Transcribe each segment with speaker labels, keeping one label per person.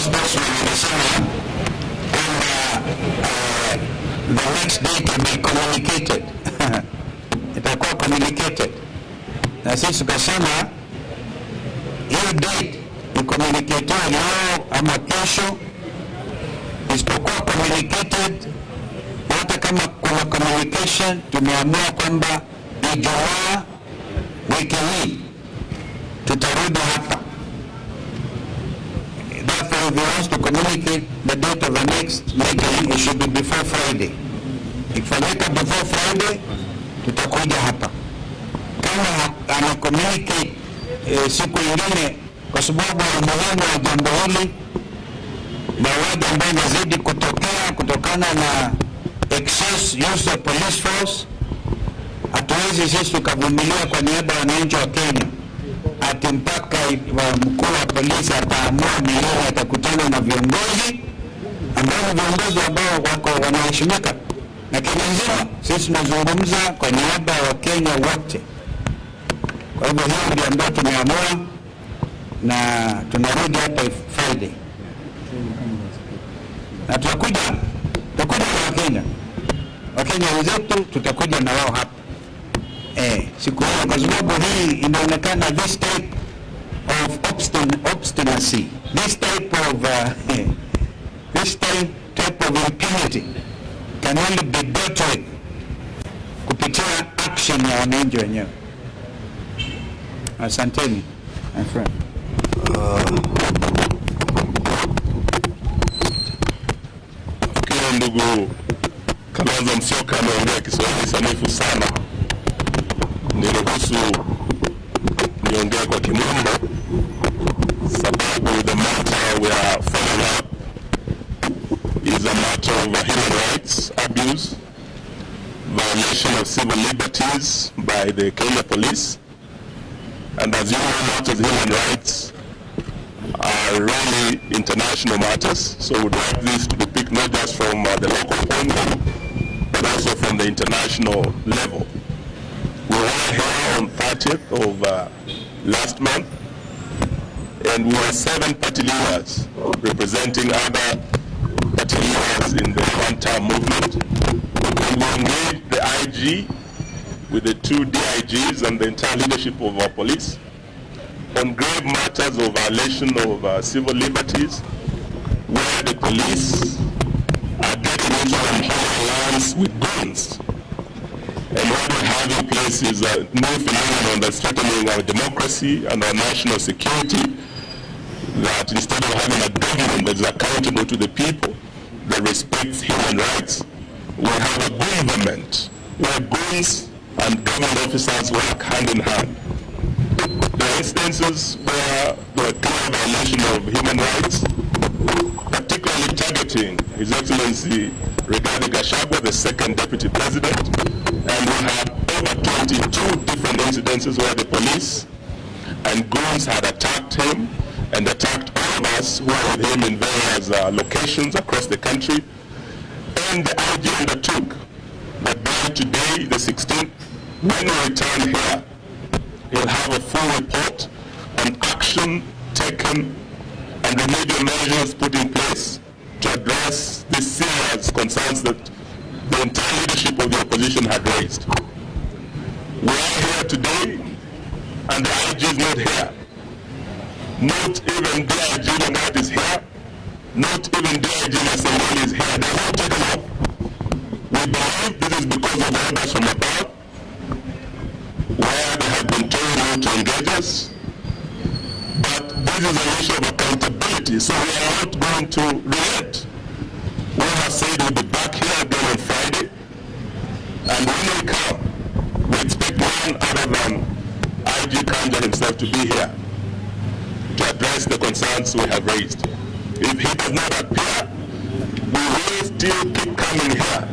Speaker 1: spokesman amesema kwamba the next day can be communicated. Itakuwa communicated. Na sisi tukasema hiyo date ni communicated leo ama kesho, isipokuwa communicated. Hata kama kuna communication, tumeamua kwamba Ijumaa wiki hii tutarudi hapa. Therefore, if he wants to communicate the date of the next meeting, it should be before Friday. Ikifanyika before Friday, tutakuja hapa. Kama ana communicate siku nyingine, kwa sababu umuhimu wa jambo hili, mauaji ambayo yanazidi kutokana na excess use of police force, hatuwezi sisi tukavumilia kwa niaba ya wananchi wa Kenya ati mpaka mkuu wa polisi ataamua ni yeye atakutana na viongozi ambao wako wanaheshimika na Kenya nzima. Sisi tunazungumza kwa niaba ya Wakenya wote. Kwa hivyo hiyo ndio ambayo tumeamua, na tunarudi hapa Friday. Na tutakuja na Wakenya wenzetu, tutakuja na wao hapa siku hiyo, kwa sababu hii inaonekana this type of obstinacy, this type of impunity can only be dealt with kupitia action ya wananchi wenyewe. Asanteni, my friend.
Speaker 2: Kila ndugu Kalonzo Musyoka ameongea Kiswahili sanifu sana. Niruhusu niongee kwa Kimombo, sababu the matter we are following up is a matter of human rights abuse, violation of civil liberties by the Kenya police, and as you know, matters of human rights are really international matters, so we would like this to be picked not just from the local point, but also from the international level. We were here on 30th of last month, and we were 7 party leaders representing other party leaders in the one-term movement. And we engaged the IG with the 2 DIGs and the entire leadership of our police on grave matters of violation of civil liberties, where the police are getting into unholy lands with guns. And what we have in place is a new phenomenon that's threatening our democracy and our national security, that instead of having a government that is accountable to the people, that respects human rights, we have a government where goons and government officers work hand in hand. There are instances where there are clear violation of human rights, particularly targeting His Excellency Rigathi Gachagua, the second Deputy President, and we had over 22 different incidences where the police and goons had attacked him and attacked all of us who were with him in various locations across the country. And the IG undertook that by today, the 16th, when we return here, he'll have a full report on action taken and remedial measures put in place to address the serious concerns that the entire leadership of the opposition had raised. We are here today, and the IG is not here. Not even DIG Langat is here. Not even DIG Nassemali is here. They're not taken up. We believe this is because of orders from above, where they have been told not to engage us. But this is an issue of accountability, so we are not going to relent. We have said we'll be back here again on Friday, and when we come, we expect none other than IG Kanja himself to be here to address the concerns we have raised. If he does not appear, we will still keep coming here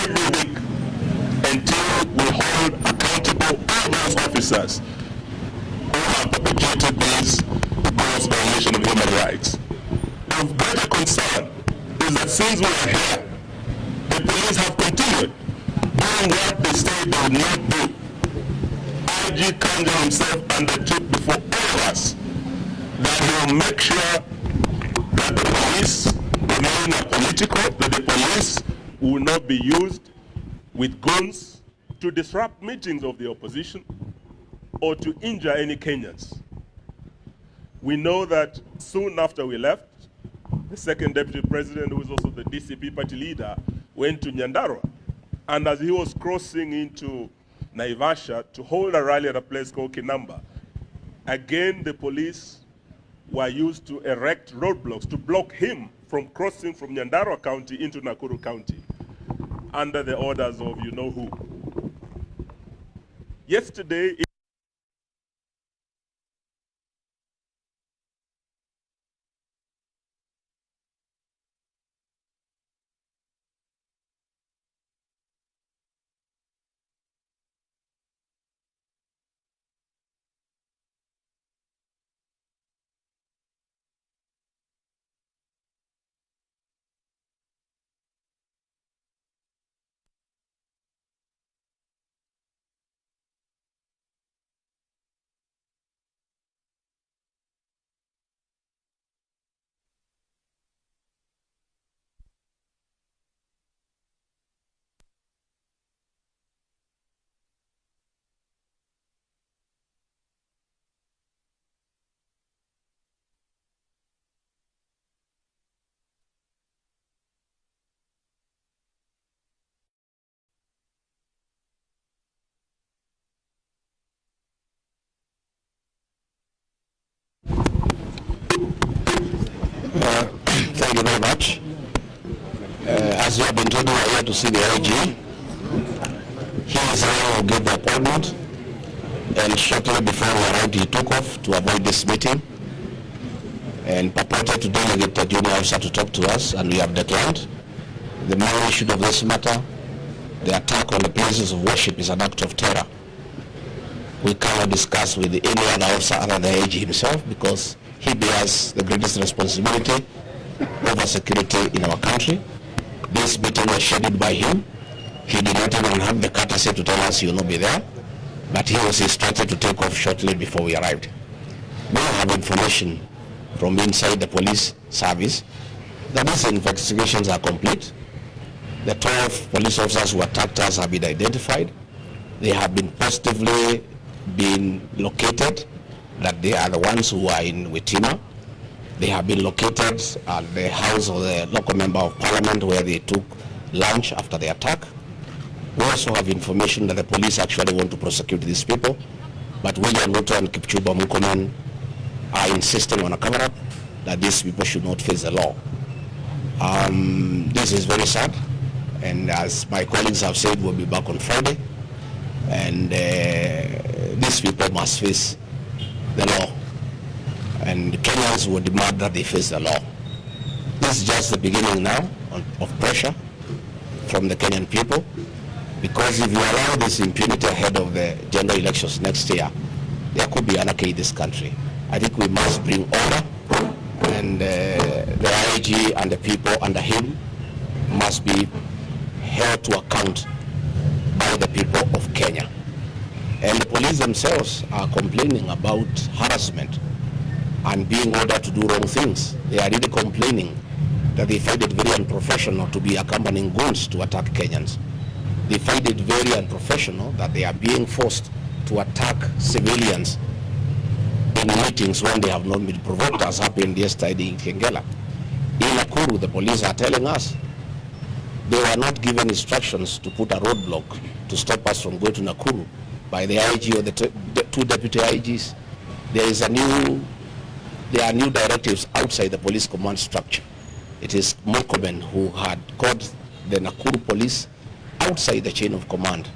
Speaker 2: every week until we hold accountable all those officers who have perpetrated these gross violations of human rights. Of greater concern is that since we are here, the police have continued doing what they say they would not do. IG Kanja himself undertook before all of us that he will make sure critical that the police will not be used with guns to disrupt meetings of the opposition or to injure any Kenyans. We know that soon after we left, the second deputy president, who is also the DCP party leader, went to Nyandarua. And as he was crossing into Naivasha to hold a rally at a place called Kinamba, again the police were used to erect roadblocks to block him from crossing from Nyandarua County into Nakuru County under the orders of you-know-who. Yesterday,
Speaker 3: thank you very much. As you have been told, we are here to see the IG. He is here who gave the appointment, and shortly before we arrived, he took off to avoid this meeting and purported to delegate the junior officer to talk to us, and we have declined. The main issue of this matter, the attack on the places of worship, is an act of terror. We cannot discuss with any other officer other than the AG himself, because he bears the greatest responsibility over security in our country. This meeting was scheduled by him. He did not even have the courtesy to tell us he will not be there, but he was instructed to take off shortly before we arrived. We have information from inside the police service that these investigations are complete. The 12 police officers who attacked us have been identified. They have been positively been located, that they are the ones who are in Witima. They have been located at the house of the local member of parliament where they took lunch after the attack. We also have information that the police actually want to prosecute these people, but William Ruto and Kipchumba Murkomen are insisting on a cover-up that these people should not face the law. This is very sad, and as my colleagues have said, we'll be back on Friday, and these people must face the law, and Kenyans will demand that they face the law. This is just the beginning now of pressure from the Kenyan people, because if you allow this impunity ahead of the general elections next year, there could be anarchy in this country. I think we must bring order, and the IG and the people under him must be held to account by the people of Kenya. And the police themselves are complaining about harassment and being ordered to do wrong things. They are really complaining that they find it very unprofessional to be accompanying goons to attack Kenyans. They find it very unprofessional that they are being forced to attack civilians in meetings when they have not been provoked, as happened yesterday in Kengela. In Nakuru, the police are telling us they were not given instructions to put a roadblock to stop us from going to Nakuru by the IG or the two deputy IGs. There are new directives outside the police command structure. It is Murkomen who had called the Nakuru police outside the chain of command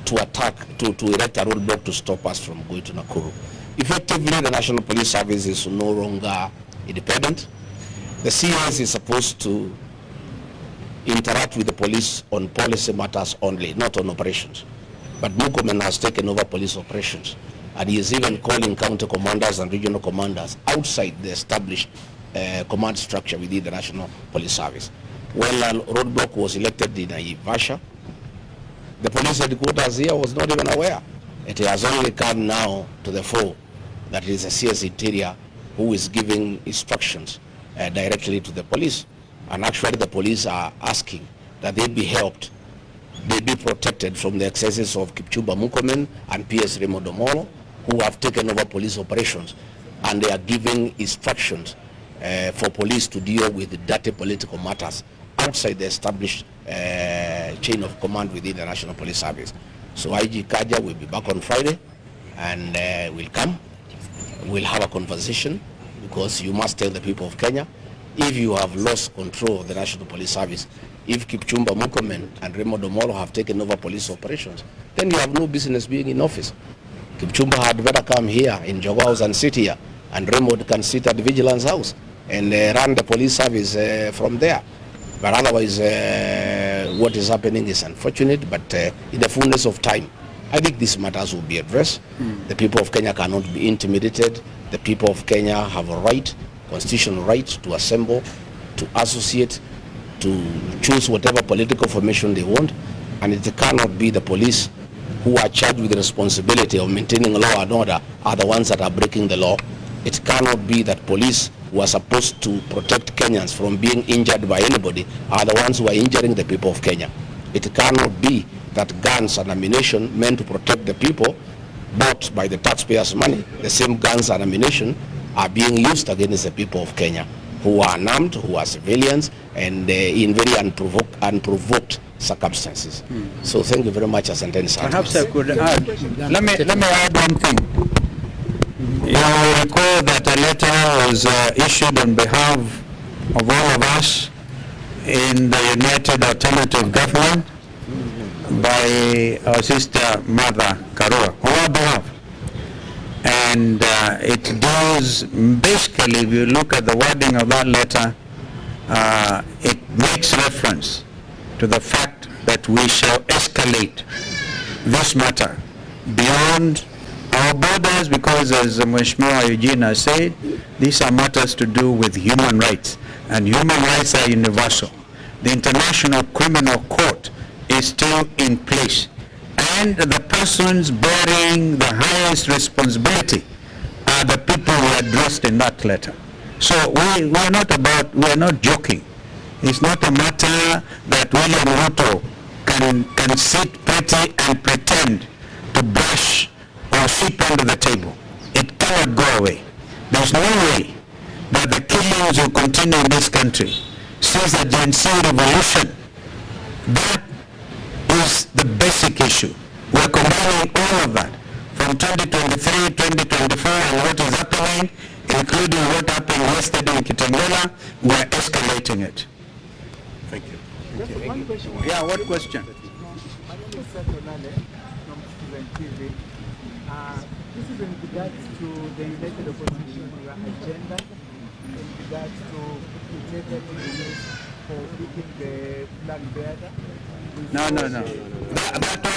Speaker 3: to attack, to erect a roadblock to stop us from going to Nakuru. Effectively, the National Police Service is no longer independent. The CS is supposed to interact with the police on policy matters only, not on operations. But Murkomen has taken over police operations, and he is even calling county commanders and regional commanders outside the established command structure within the National Police Service. When a roadblock was elected in Naivasha, the police headquarters here was not even aware. It has only come now to the fore that it is a CS Interior who is giving instructions directly to the police. And actually the police are asking that they be helped, they be protected from the excesses of Kipchumba Murkomen and PS Remodomolo, who have taken over police operations, and they are giving instructions for police to deal with the dirty political matters outside the established chain of command within the National Police Service. So IG Kanja will be back on Friday, and will come. We'll have a conversation, because you must tell the people of Kenya, if you have lost control of the National Police Service, if Kipchumba Murkomen and Remodomolo have taken over police operations, then you have no business being in office. Kipchumba had better come here in Jogo House and sit here, and Remod can sit at the Vigilance House and run the police service from there. But otherwise, what is happening is unfortunate, but in the fullness of time, I think these matters will be addressed. The people of Kenya cannot be intimidated. The people of Kenya have a right, constitutional right, to assemble, to associate, to choose whatever political formation they want, and it cannot be the police who are charged with the responsibility of maintaining law and order are the ones that are breaking the law. It cannot be that police who are supposed to protect Kenyans from being injured by anybody are the ones who are injuring the people of Kenya. It cannot be that guns and ammunition meant to protect the people, bought by the taxpayers' money, the same guns and ammunition are being used against the people of Kenya, who are unarmed, who are civilians, and in very unprovoked circumstances. So thank you very much, Asanteni sana.
Speaker 1: Perhaps I could add, let me add one thing. You will recall that a letter was issued on behalf of all of us in the United Alternative Government by our sister Mother Karua, on our behalf. And it does, basically, if you look at the wording of that letter, it makes reference to the fact that we shall escalate this matter beyond our borders, because as Mheshimiwa Eugene has said, these are matters to do with human rights, and human rights are universal. The International Criminal Court is still in place, and the persons bearing the highest responsibility are the people who are addressed in that letter. So we are not joking. It's not a matter that William Ruto can sit pretty and pretend to brush or sweep under the table. It cannot go away. There's no way that the killings will continue in this country since the Gen Z revolution. That is the basic issue. We're combining all of that from 2023, 2024, and what is happening, including what happened yesterday in Kitengela. We're escalating it.
Speaker 2: Thank you.
Speaker 4: Just one question.
Speaker 1: Yeah, what question?
Speaker 4: My name is Satonale from Student TV. This is in regards to the United Opposition agenda, in regards to integrated news for beating the flag bearer.
Speaker 1: No. That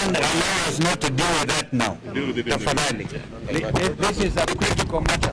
Speaker 1: one allows not to deal with that now. Tafadhali. This is a critical matter.